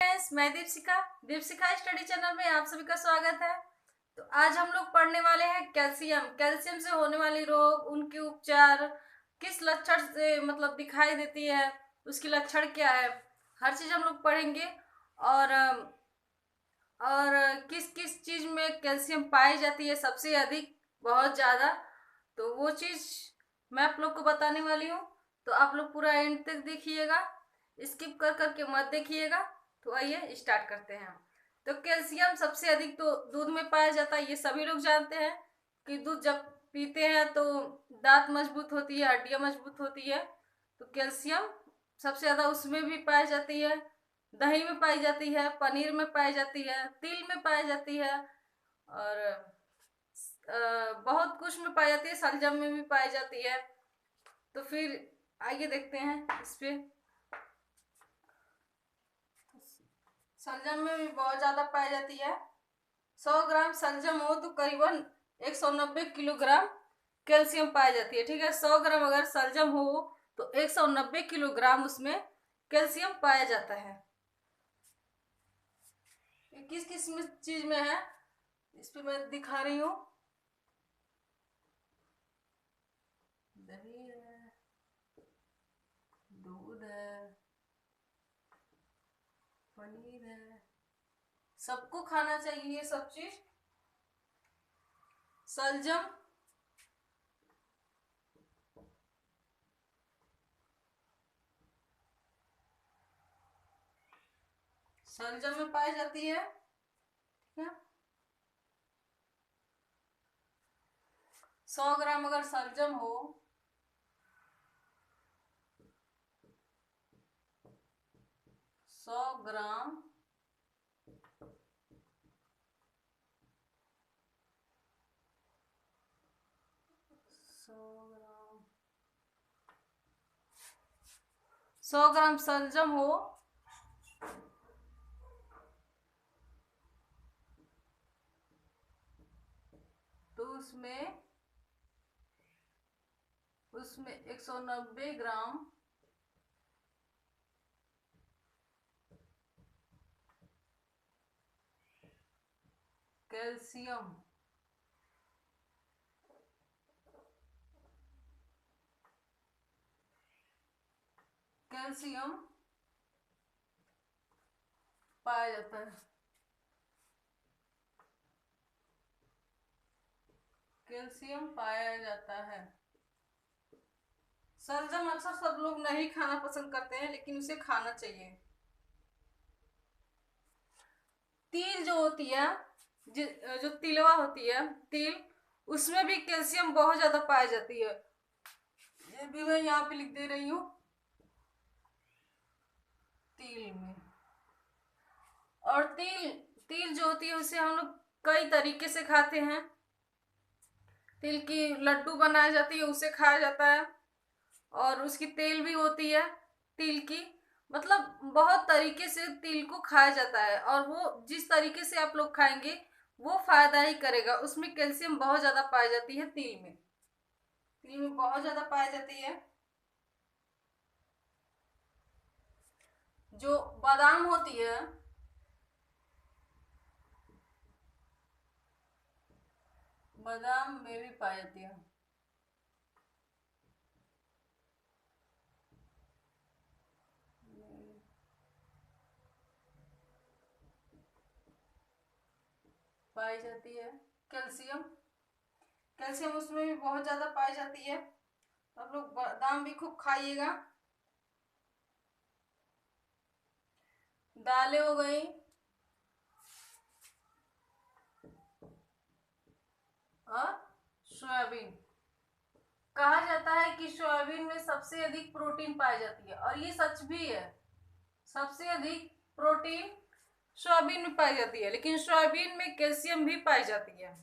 मैं Deepshikha study channel में आप सभी का स्वागत है। तो आज हम लोग पढ़ने वाले हैं कैल्शियम से होने वाली रोग, उनके उपचार, किस लक्षण से मतलब दिखाई देती है, उसकी लक्षण क्या है, हर चीज हम लोग पढ़ेंगे। और और किस किस चीज में कैल्शियम पाई जाती है सबसे अधिक, बहुत ज्यादा, तो वो चीज मैं आप लोग को बताने वाली हूँ। तो आप लोग पूरा एंड तक देखिएगा, स्किप कर करके मत देखिएगा। तो आइए स्टार्ट करते हैं। तो कैल्शियम सबसे अधिक तो दूध में पाया जाता है, ये सभी लोग जानते हैं कि दूध जब पीते हैं तो दांत मजबूत होती है, हड्डियां मजबूत होती है। तो कैल्शियम सबसे ज्यादा उसमें भी पाई जाती है, दही में पाई जाती है, पनीर में पाई जाती है, तिल में पाई जाती है, और बहुत कुछ में पाई जाती है, शलजम में भी पाई जाती है। तो फिर आइए देखते हैं इस पे। शलजम में भी बहुत ज्यादा पाई जाती है। 100 ग्राम शलजम हो तो करीबन 190 किलोग्राम कैल्शियम पाई जाती है। ठीक है, 100 ग्राम अगर शलजम हो तो 190 किलोग्राम उसमें कैल्शियम पाया जाता है। किस किस चीज में है इस पे मैं दिखा रही हूँ। दही है, दूध है, पनीर है, सबको खाना चाहिए ये सब चीज। शलजम शलजम में पाई जाती है। ठीक है, 100 ग्राम अगर शलजम हो 100 ग्राम 100 ग्राम 100 ग्राम शलजम हो तो उसमें उसमें 190 ग्राम कैल्शियम कैल्शियम पाया जाता है। कैल्शियम पाया जाता है। शलजम अक्सर सब लोग नहीं खाना पसंद करते हैं, लेकिन उसे खाना चाहिए। तिल जो होती है, जो तिलवा होती है, तिल, उसमें भी कैल्शियम बहुत ज्यादा पाई जाती है। ये भी मैं यहाँ पे लिख दे रही हूँ, तिल में। और तिल तिल जो होती है उसे हम लोग कई तरीके से खाते हैं। तिल की लड्डू बनाई जाती है, उसे खाया जाता है। और उसकी तेल भी होती है तिल की। मतलब बहुत तरीके से तिल को खाया जाता है, और वो जिस तरीके से आप लोग खाएंगे वो फायदा ही करेगा। उसमें कैल्शियम बहुत ज्यादा पाई जाती है, तिल में बहुत ज्यादा पाई जाती है। जो बादाम होती है, बादाम में भी पाई जाती है। पाई जाती है कैल्शियम कैल्शियम उसमें भी बहुत ज्यादा पाई जाती है। आप लोग बादाम भी खूब खाइएगा। दालें हो गई, और सोयाबीन। कहा जाता है कि सोयाबीन में सबसे अधिक प्रोटीन पाई जाती है, और ये सच भी है। सबसे अधिक प्रोटीन सोयाबीन में पाई जाती है, लेकिन सोयाबीन में कैल्शियम भी पाई जाती है।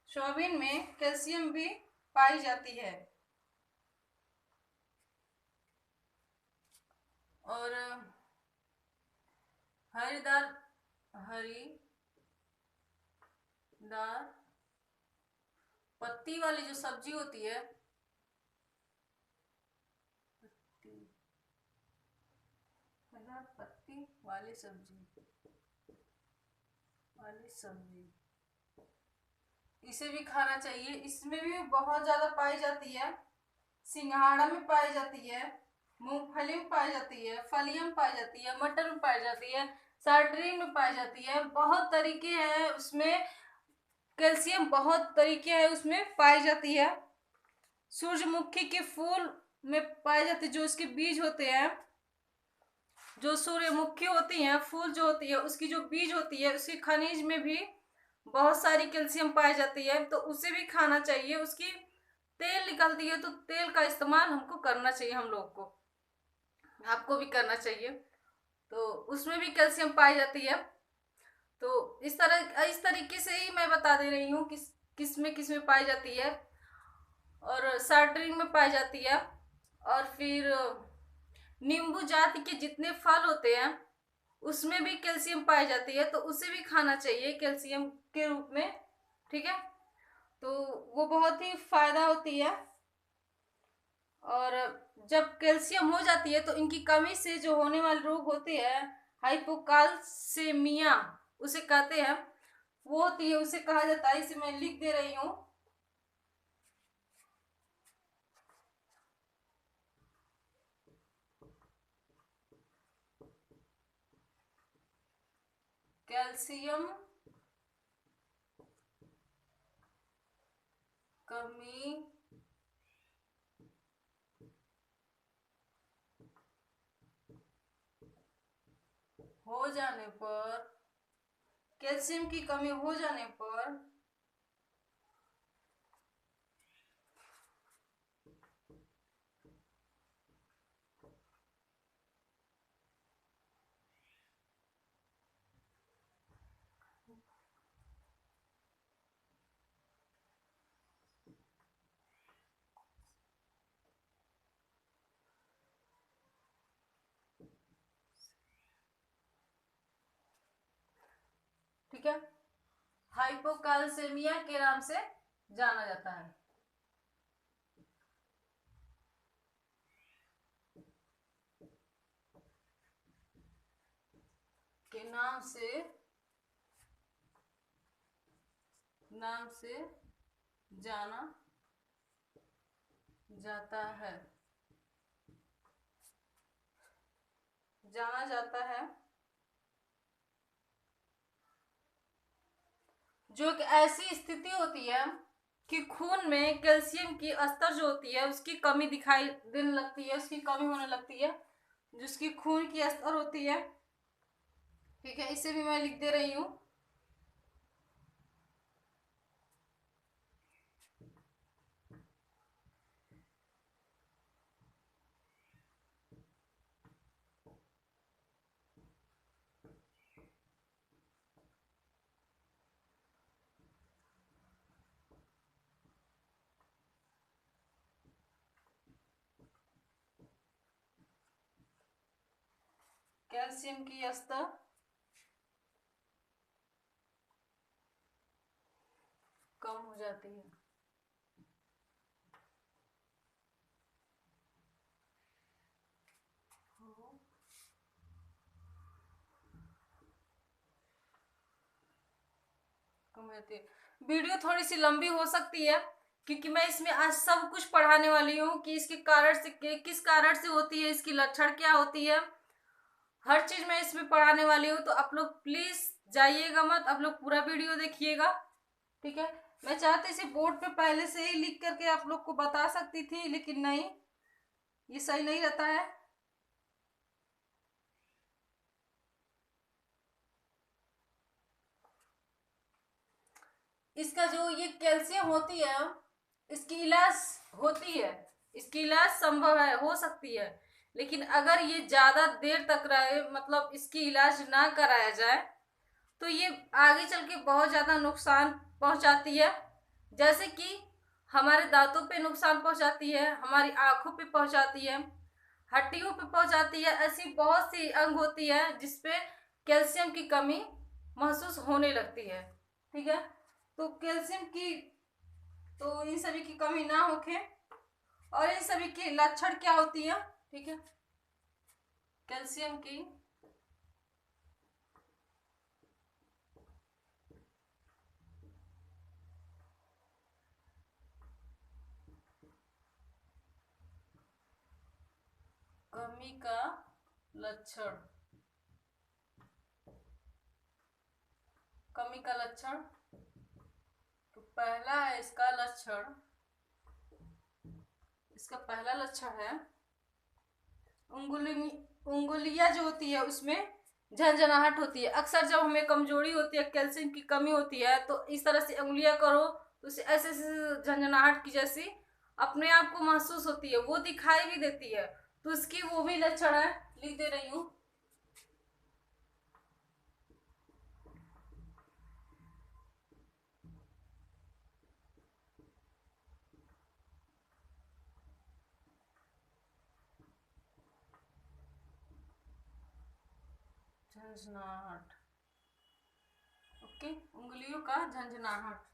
सोयाबीन में कैल्शियम भी पाई जाती है। और हरी दाल हरी दाल पत्ती वाली जो सब्जी होती है, पत्ती पत्ती काली सब्जी, काली सब्जी इसे भी खाना चाहिए। इसमें भी बहुत ज्यादा पाई जाती है, सिंघाड़ा में पाई जाती है, मूंगफली में पाई जाती है, फलियों में पाई जाती है, मटर में पाई जाती है, सार्डिन में पाई जाती है। बहुत तरीके हैं उसमें, कैल्शियम बहुत तरीके हैं उसमें पाई जाती है। सूरजमुखी के फूल में पाई जाती है, जो इसके बीज होते हैं, जो सूर्यमुखी होती है फूल जो होती है उसकी जो बीज होती है उसकी खनिज में भी बहुत सारी कैल्शियम पाई जाती है, तो उसे भी खाना चाहिए। उसकी तेल निकलती है, तो तेल का इस्तेमाल हमको करना चाहिए, हम लोग को, आपको भी करना चाहिए। तो उसमें भी कैल्शियम पाई जाती है। तो इस तरीके से ही मैं बता दे रही हूँ किस में पाई जाती है। और सार्ट्रिन में पाई जाती है। और फिर नींबू जाति के जितने फल होते हैं उसमें भी कैल्शियम पाई जाती है, तो उसे भी खाना चाहिए कैल्शियम के रूप में, ठीक है। तो वो बहुत ही फायदा होती है। और जब कैल्शियम हो जाती है तो इनकी कमी से जो होने वाले रोग होते हैं, हाइपोकाल्सेमिया उसे कहते हैं, वो होती है, उसे कहा जाता है। इसे मैं लिख दे रही हूँ। कैल्शियम कमी हो जाने पर, कैल्शियम की कमी हो जाने पर ठीक है, हाइपोकाल्सेमिया के नाम से जाना जाता है। के नाम से जाना जाता है, जाना जाता है। जो एक ऐसी स्थिति होती है कि खून में कैल्शियम की स्तर जो होती है उसकी कमी दिखाई देने लगती है, उसकी कमी होने लगती है, जिसकी खून की स्तर होती है, ठीक है। इसे भी मैं लिख दे रही हूँ। कैल्शियम की स्तर कम हो जाती है। कम हो जाती है। वीडियो थोड़ी सी लंबी हो सकती है क्योंकि मैं इसमें आज सब कुछ पढ़ाने वाली हूँ कि इसके कारण से किस कारण से होती है, इसकी लक्षण क्या होती है, हर चीज मैं इसमें पढ़ाने वाली हूँ। तो आप लोग प्लीज जाइएगा मत, आप लोग पूरा वीडियो देखिएगा, ठीक है। मैं चाहती इसे बोर्ड पे पहले से ही लिख करके आप लोग को बता सकती थी, लेकिन नहीं, ये सही नहीं रहता है। इसका जो ये कैल्शियम होती है इसकी इलाज होती है, इसकी इलाज संभव है, हो सकती है, लेकिन अगर ये ज्यादा देर तक रहे, मतलब इसकी इलाज ना कराया जाए, तो ये आगे चल के बहुत ज्यादा नुकसान पहुंचाती है। जैसे कि हमारे दांतों पे नुकसान पहुंचाती है, हमारी आंखों पे पहुंचाती है, हड्डियों पे पहुंचाती है। ऐसी बहुत सी अंग होती है जिसपे कैल्शियम की कमी महसूस होने लगती है, ठीक है। तो कैल्शियम की, तो इन सभी की कमी ना होके, और इन सभी की लक्षण क्या होती है, ठीक है। कैल्शियम की कमी का लक्षण। कमी का लक्षण तो पहला है इसका लक्षण, इसका पहला लक्षण है उंगलियां जो होती है उसमें झंझनाहट होती है। अक्सर जब हमें कमजोरी होती है, कैल्शियम की कमी होती है, तो इस तरह से उंगलियां करो तो उसे ऐसे ऐसे झंझनाहट की जैसी अपने आप को महसूस होती है, वो दिखाई भी देती है। तो इसकी वो भी लक्षण है, लिख दे रही हूं। झंझनाहट, ओके, उंगलियों का झंझनाहट।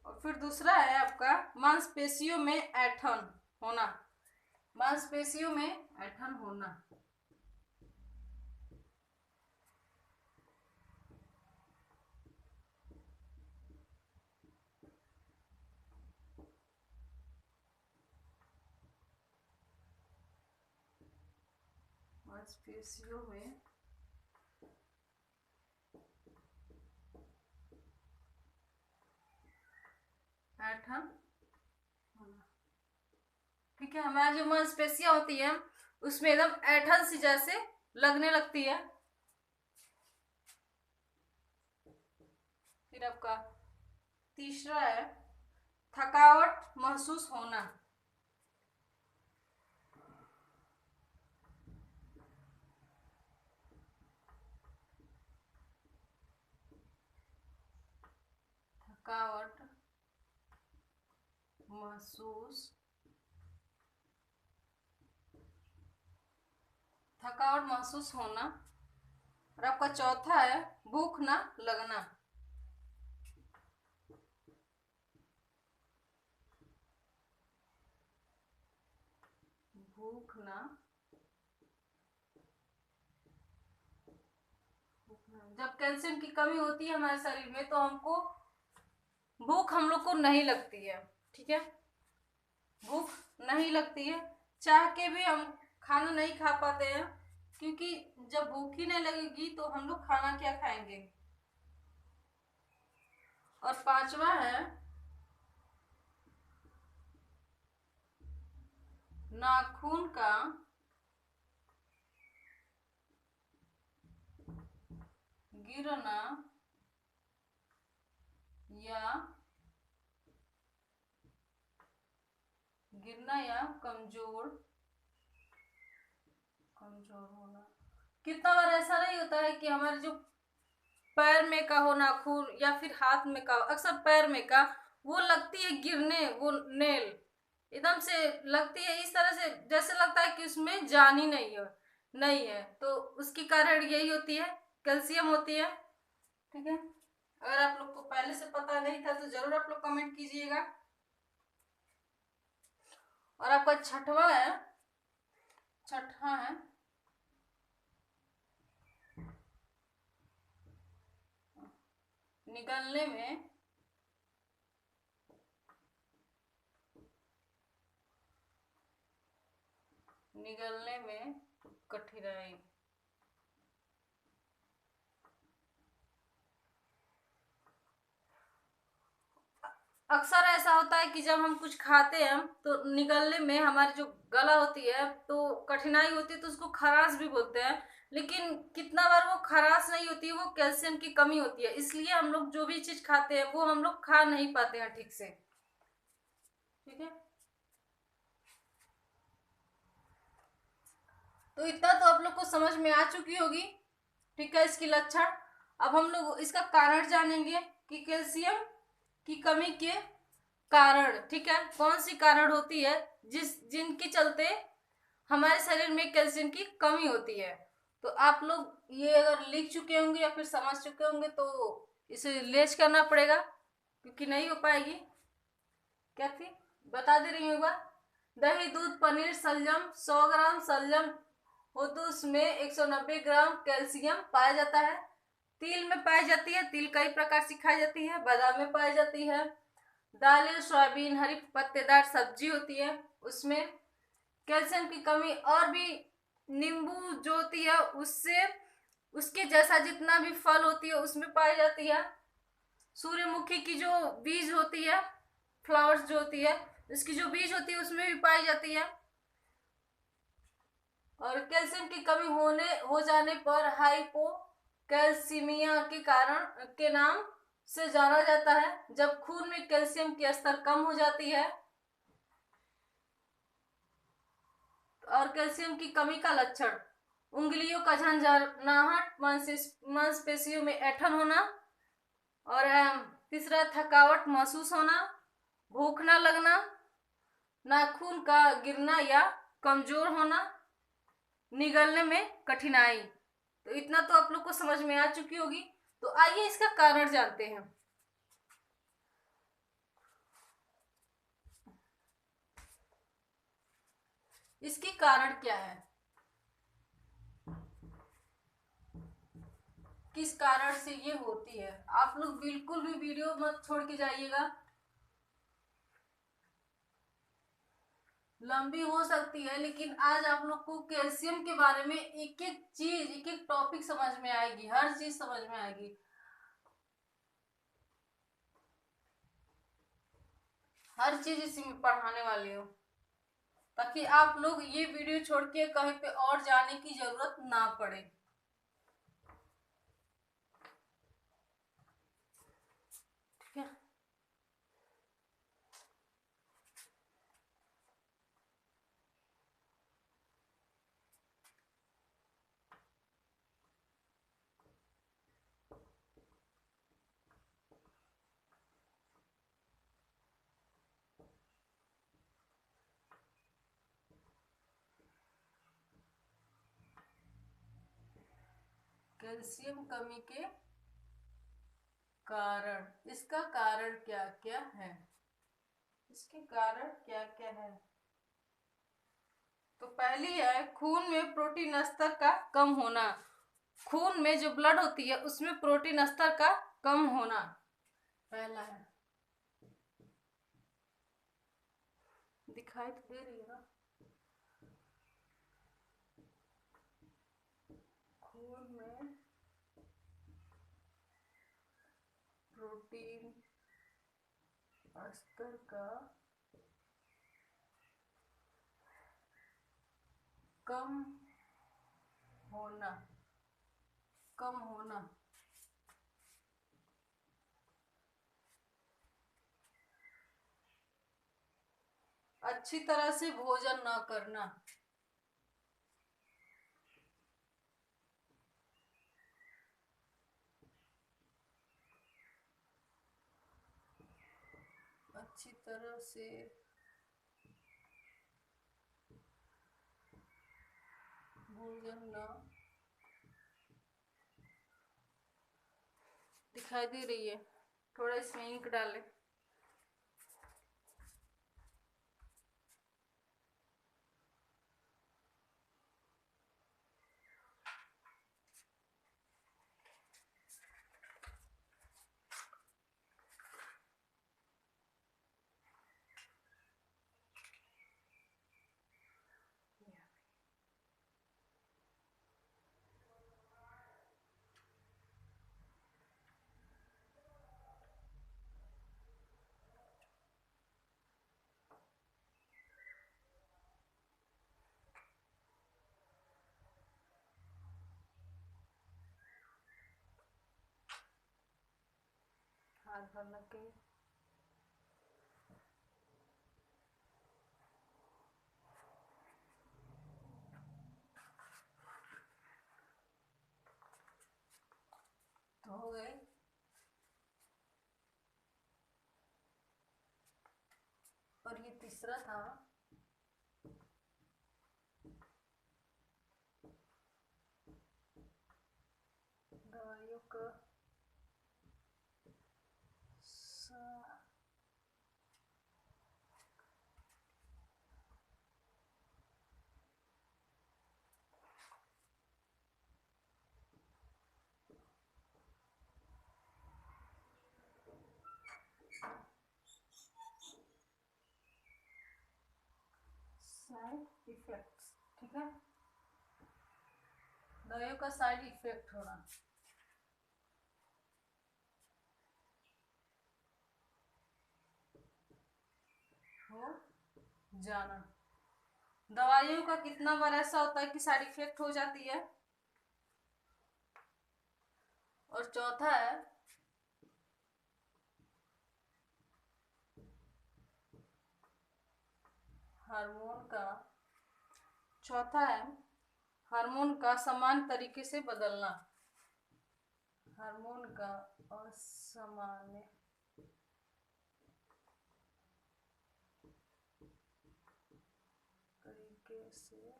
और फिर दूसरा है आपका मांसपेशियों में ऐंठन होना। मांसपेशियों में ऐंठन होना। मांसपेशियों में ऐंठन होना। ठीक है, हमारी जो मांसपेशियां होती है उसमें एकदम ऐंठन सी जैसे लगने लगती है। फिर आपका तीसरा है थकावट महसूस होना। थकावट महसूस, थकावट महसूस होना। और आपका चौथा है भूख ना लगना। भूख ना, जब कैल्शियम की कमी होती है हमारे शरीर में तो हमको भूख हम लोग को नहीं लगती है। ठीक है, भूख नहीं लगती है, चाह के भी हम खाना नहीं खा पाते हैं, क्योंकि जब भूख ही नहीं लगेगी तो हम लोग खाना क्या खाएंगे। और पांचवा है नाखून का गिरना या कमजोर होना। कितना बार ऐसा नहीं होता है कि हमारे जो पैर में का हो नाखून या फिर हाथ में का हो, अक्सर पैर में का वो लगती है गिरने, वो नेल एकदम से लगती है इस तरह से जैसे लगता है कि उसमें जान ही नहीं है। तो उसकी कारण यही होती है, कैल्शियम होती है। ठीक है, अगर आप लोग को पहले से पता नहीं था तो जरूर आप लोग कमेंट कीजिएगा। और आपका छठा है निगलने में कठिनाई। अक्सर ऐसा होता है कि जब हम कुछ खाते हैं तो निगलने में हमारी जो गला होती है तो कठिनाई होती है, तो उसको खराश भी बोलते हैं। लेकिन कितना बार वो खराश नहीं होती है, वो कैल्शियम की कमी होती है, इसलिए हम लोग जो भी चीज खाते हैं वो हम लोग खा नहीं पाते हैं ठीक से। ठीक है, तो इतना तो आप लोग को समझ में आ चुकी होगी। ठीक है, इसकी लक्षण। अब हम लोग इसका कारण जानेंगे कि कैल्शियम की कमी के कारण, ठीक है, कौन सी कारण होती है जिनके चलते हमारे शरीर में कैल्शियम की कमी होती है। तो आप लोग ये अगर लिख चुके होंगे या फिर समझ चुके होंगे तो इसे लेच करना पड़ेगा, क्योंकि नहीं हो पाएगी। क्या थी, बता दे रही हूँ एक बार। दही, दूध, पनीर, शलजम 100 ग्राम शलजम हो तो उसमें 190 ग्राम कैल्शियम पाया जाता है। तिल में पाई जाती है, तिल कई प्रकार से खाई जाती है। बादाम में पाई जाती है। दालें, सोयाबीन, हरी पत्तेदार सब्जी होती है, उसमें कैल्शियम की कमी और भी नींबू जो होती है उससे उसके जैसा जितना भी फल होती है उसमें पाई जाती है। सूर्यमुखी की जो बीज होती है, फ्लावर्स जो होती है, इसकी जो बीज होती है उसमें भी पाई जाती है। और कैल्शियम की कमी हो जाने पर हाइपोकैल्सीमिया के कारण के नाम से जाना जाता है, जब खून में कैल्शियम की स्तर कम हो जाती है। और कैल्शियम की कमी का लक्षण: उंगलियों का झंझनाहट, मांसपेशियों में ऐंठन होना, और तीसरा थकावट महसूस होना, भूख न लगना, नाखून का गिरना या कमजोर होना, निगलने में कठिनाई। तो इतना तो आप लोग को समझ में आ चुकी होगी। तो आइए इसका कारण जानते हैं। इसकी कारण क्या है, किस कारण से ये होती है। आप लोग बिल्कुल भी वीडियो मत छोड़ के जाइएगा, लंबी हो सकती है, लेकिन आज आप लोग को कैल्शियम के बारे में एक एक चीज, एक एक टॉपिक समझ में आएगी, हर चीज समझ में आएगी। हर चीज इसी में पढ़ाने वाली हूँ, ताकि आप लोग ये वीडियो छोड़ के कहीं पे और जाने की जरूरत ना पड़े। ठीक है, कैल्शियम कमी के कारण, इसका कारण क्या क्या है, इसके कारण क्या क्या है। तो पहली है खून में प्रोटीन स्तर का कम होना। खून में जो ब्लड होती है उसमें प्रोटीन स्तर का कम होना पहला है। दिखाई तो दे रही है ना, खून में प्रोटीन स्तर का कम होना, कम होना। अच्छी तरह से भोजन न करना, अच्छी तरह से भोजन न, दिखाई दे रही है, थोड़ा इसमें इंक डालें। हाथ भरना के तो हो गए। और ये तीसरा था दवाइयों का साइड इफेक्ट्स। ठीक है, दवाइयों का साइड इफेक्ट होना, हो जाना। दवाइयों का कितना बार ऐसा होता है कि साइड इफेक्ट हो जाती है। और चौथा है हार्मोन का, चौथा है हार्मोन का समान तरीके से बदलना, हार्मोन का असामान्य तरीके से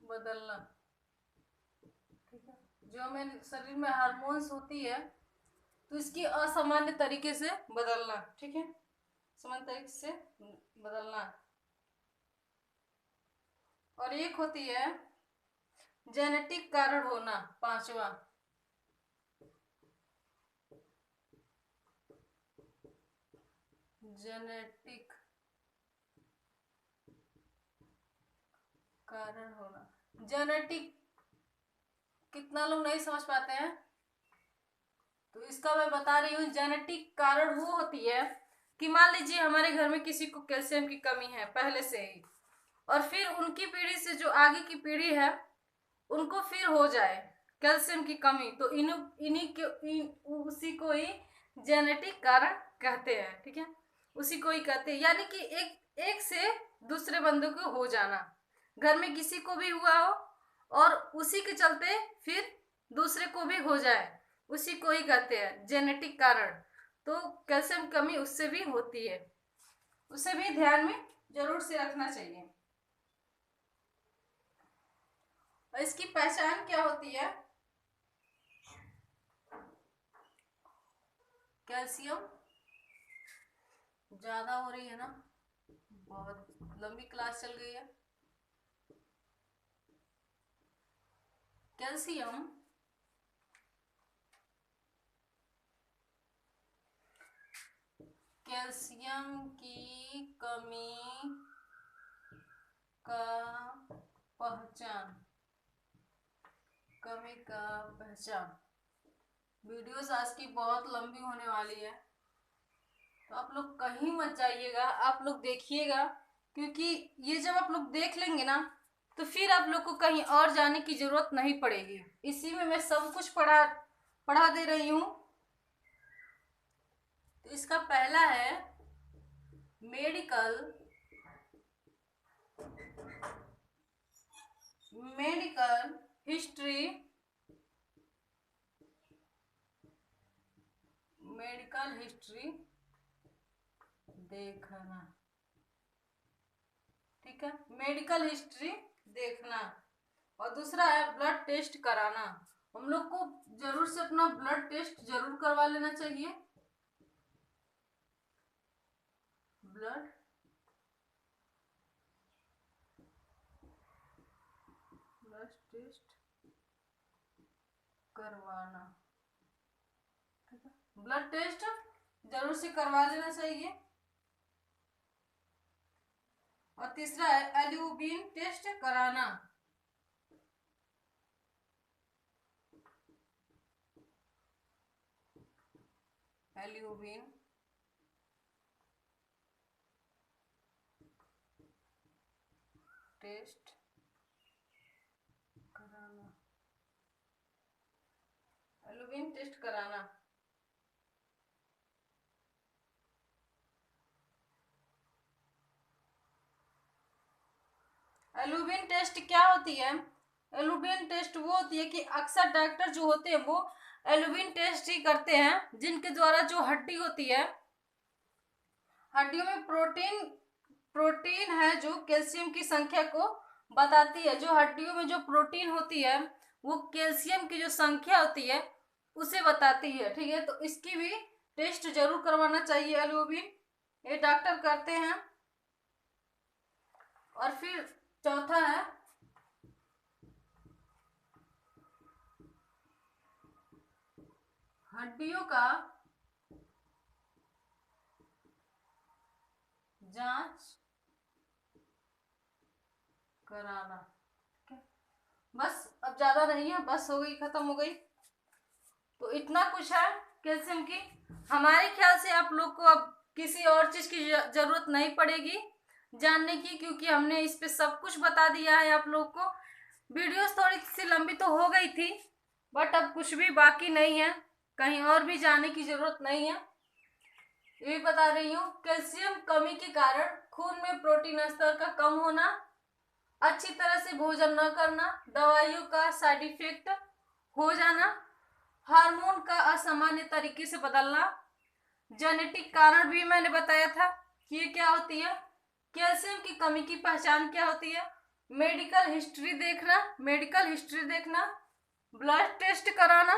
बदलना। ठीक है, जो हमें शरीर में हार्मोन्स होती है तो इसकी असामान्य तरीके से बदलना। ठीक है, सामान्य तरीके से बदलना। और एक होती है जेनेटिक कारण होना, पांचवा। जेनेटिक कारण होना। जेनेटिक कितना लोग नहीं समझ पाते हैं, तो इसका मैं बता रही हूँ। जेनेटिक कारण वो होती है कि मान लीजिए हमारे घर में किसी को कैल्शियम की कमी है पहले से ही, और फिर उनकी पीढ़ी से जो आगे की पीढ़ी है उनको फिर हो जाए कैल्शियम की कमी, तो उसी को ही जेनेटिक कारण कहते हैं। ठीक है, उसी को ही कहते हैं, यानी कि एक एक से दूसरे बंदे को हो जाना। घर में किसी को भी हुआ हो और उसी के चलते फिर दूसरे को भी हो जाए, उसी को ही कहते हैं जेनेटिक कारण। तो कैल्शियम कमी उससे भी होती है, उसे भी ध्यान में जरूर से रखना चाहिए। और इसकी पहचान क्या होती है? कैल्शियम ज्यादा हो रही है ना, बहुत लंबी क्लास चल गई है। कैल्शियम कैल्शियम की कमी का पहचान, कमी का पहचान। वीडियोस आज की बहुत लंबी होने वाली है, तो आप लोग कहीं मत जाइएगा, आप लोग देखिएगा, क्योंकि ये जब आप लोग देख लेंगे ना तो फिर आप लोग को कहीं और जाने की जरूरत नहीं पड़ेगी। इसी में मैं सब कुछ पढ़ा दे रही हूँ। तो इसका पहला है मेडिकल हिस्ट्री, मेडिकल हिस्ट्री देखना। ठीक है, मेडिकल हिस्ट्री देखना। और दूसरा है ब्लड टेस्ट कराना। हम लोग को जरूर से अपना ब्लड टेस्ट जरूर करवा लेना चाहिए। ब्लड टेस्ट करवाना। ठीक है, ब्लड टेस्ट जरूर से करवा लेना चाहिए। और तीसरा है एल्यूबिन टेस्ट कराना। एल्यूबिन टेस्ट कराना, एल्यूबिन टेस्ट कराना। एल्यूबिन टेस्ट क्या होती है? एल्यूबिन टेस्ट वो होती है कि अक्सर डॉक्टर जो होते हैं वो एल्यूबिन टेस्ट ही करते हैं, जिनके द्वारा जो हड्डी होती है, हड्डियों में प्रोटीन है जो कैल्शियम की संख्या को बताती है। जो हड्डियों में जो प्रोटीन होती है वो कैल्शियम की जो संख्या होती है उसे बताती है। ठीक है, तो इसकी भी टेस्ट जरूर करवाना चाहिए एल्यूबिन, ये डॉक्टर करते हैं। और फिर चौथा है हड्डियों का जांच कराना। बस अब ज़्यादा नहीं है, बस हो गई, ख़त्म हो गई। तो इतना कुछ है कैल्शियम की। हमारे ख्याल से आप लोग को अब किसी और चीज़ की ज़रूरत नहीं पड़ेगी जानने की, क्योंकि हमने इस पे सब कुछ बता दिया है आप लोग को। वीडियोस थोड़ी सी लंबी तो हो गई थी, बट अब कुछ भी बाकी नहीं है, कहीं और भी जाने की ज़रूरत नहीं है। ये भी बता रही हूँ, कैल्शियम कमी के कारण खून में प्रोटीन स्तर का कम होना, अच्छी तरह से भोजन न करना, दवाइयों का साइड इफेक्ट हो जाना, हार्मोन का असामान्य तरीके से बदलना, जेनेटिक कारण भी मैंने बताया था कि ये क्या होती है, कैल्शियम की कमी की पहचान क्या होती है, मेडिकल हिस्ट्री देखना, ब्लड टेस्ट कराना,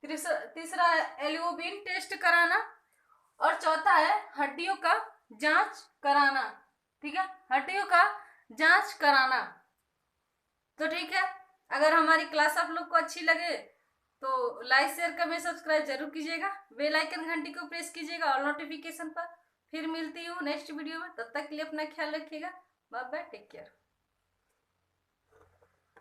तीसरा एल्यूबिन टेस्ट कराना, और चौथा है हड्डियों का जांच कराना। ठीक है, हड्डियों का जांच कराना। तो ठीक है, अगर हमारी क्लास आप लोग को अच्छी लगे तो लाइक शेयर कमेंट सब्सक्राइब जरूर कीजिएगा, बेल आइकन घंटी को प्रेस कीजिएगा और नोटिफिकेशन पर। फिर मिलती हूँ नेक्स्ट वीडियो में, तब तक के लिए अपना ख्याल रखिएगा। Bye bye, take care.